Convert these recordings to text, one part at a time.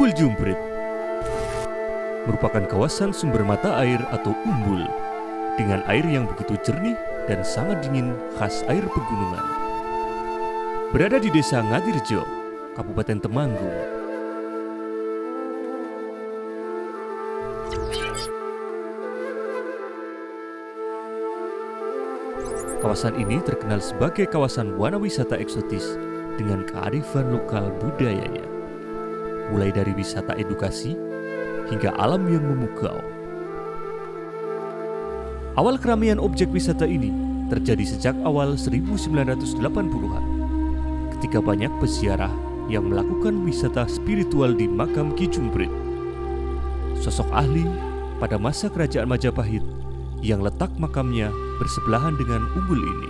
Umbul Jumprit merupakan kawasan sumber mata air atau umbul dengan air yang begitu jernih dan sangat dingin khas air pegunungan. Berada di Desa Ngadirejo, Kabupaten Temanggung. Kawasan ini terkenal sebagai kawasan wana wisata eksotis dengan kearifan lokal budayanya, mulai dari wisata edukasi hingga alam yang memukau. Awal keramaian objek wisata ini terjadi sejak awal 1980-an, ketika banyak peziarah yang melakukan wisata spiritual di makam Ki Jumprit, sosok ahli pada masa kerajaan Majapahit yang letak makamnya bersebelahan dengan umbul ini.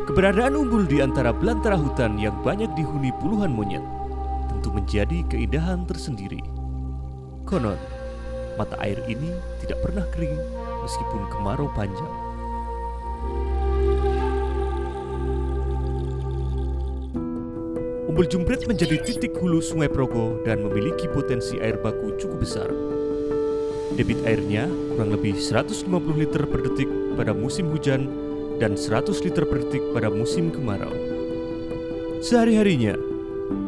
Keberadaan umbul di antara belantara hutan yang banyak dihuni puluhan monyet tentu menjadi keindahan tersendiri. Konon, mata air ini tidak pernah kering meskipun kemarau panjang. Umbul Jumprit menjadi titik hulu Sungai Progo dan memiliki potensi air baku cukup besar. Debit airnya kurang lebih 150 liter per detik pada musim hujan dan 100 liter per detik pada musim kemarau. Sehari-harinya,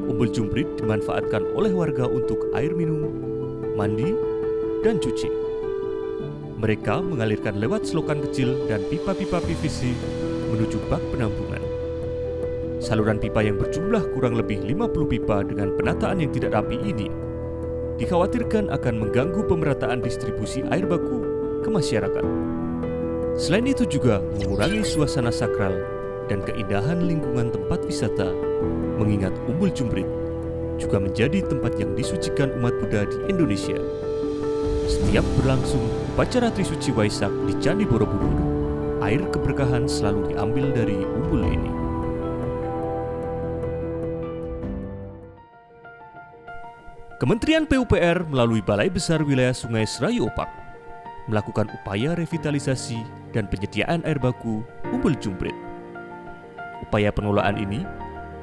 Umbul Jumprit dimanfaatkan oleh warga untuk air minum, mandi, dan cuci. Mereka mengalirkan lewat selokan kecil dan pipa-pipa PVC menuju bak penampungan. Saluran pipa yang berjumlah kurang lebih 50 pipa dengan penataan yang tidak rapi ini dikhawatirkan akan mengganggu pemerataan distribusi air baku ke masyarakat. Selain itu juga mengurangi suasana sakral dan keindahan lingkungan tempat wisata, mengingat Umbul Jumprit juga menjadi tempat yang disucikan umat Buddha di Indonesia. Setiap berlangsung upacara Trisuci Waisak di Candi Borobudur, air keberkahan selalu diambil dari umbul ini. Kementerian PUPR melalui Balai Besar Wilayah Sungai Serayu Opak melakukan upaya revitalisasi dan penyediaan air baku Umbul Jumprit. Upaya pengelolaan ini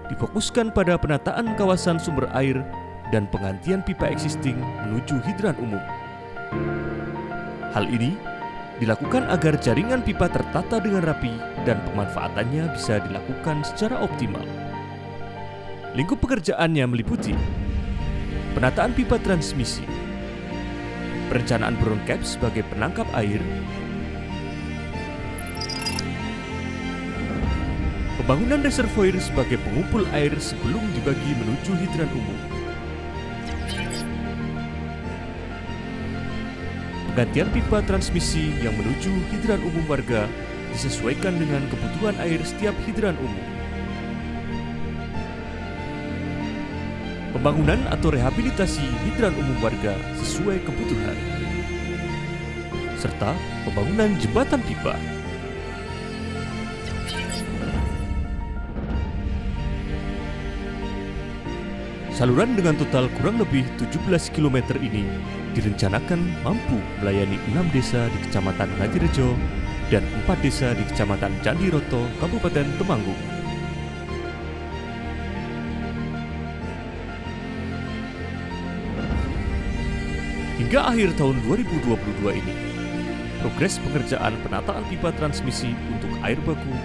difokuskan pada penataan kawasan sumber air dan penggantian pipa existing menuju hidran umum. Hal ini dilakukan agar jaringan pipa tertata dengan rapi dan pemanfaatannya bisa dilakukan secara optimal. Lingkup pekerjaannya meliputi penataan pipa transmisi, perencanaan brown cap sebagai penangkap air, pembangunan reservoir sebagai pengumpul air sebelum dibagi menuju hidran umum, penggantian pipa transmisi yang menuju hidran umum warga disesuaikan dengan kebutuhan air setiap hidran umum, pembangunan atau rehabilitasi hidran umum warga sesuai kebutuhan, serta pembangunan jembatan pipa. Saluran dengan total kurang lebih 17 km ini direncanakan mampu melayani 6 desa di Kecamatan Ngadirejo dan 4 desa di Kecamatan Candiroto, Kabupaten Temanggung. Hingga akhir tahun 2022 ini, progres pengerjaan penataan pipa transmisi untuk air baku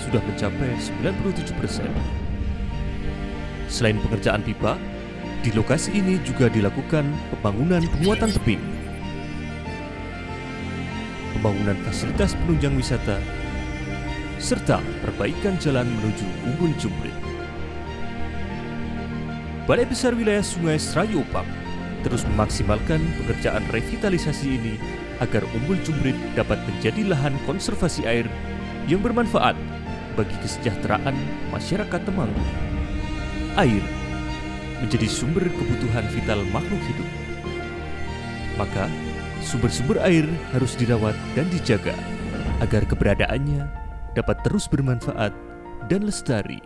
sudah mencapai 97%. Selain pengerjaan pipa, di lokasi ini juga dilakukan pembangunan penguatan tebing, pembangunan fasilitas penunjang wisata, serta perbaikan jalan menuju Umbul Jumprit. Balai Besar Wilayah Sungai Serayu Opak terus memaksimalkan pekerjaan revitalisasi ini agar Umbul Jumprit dapat menjadi lahan konservasi air yang bermanfaat bagi kesejahteraan masyarakat Temanggung. Air menjadi sumber kebutuhan vital makhluk hidup. Maka, sumber-sumber air harus dirawat dan dijaga agar keberadaannya dapat terus bermanfaat dan lestari.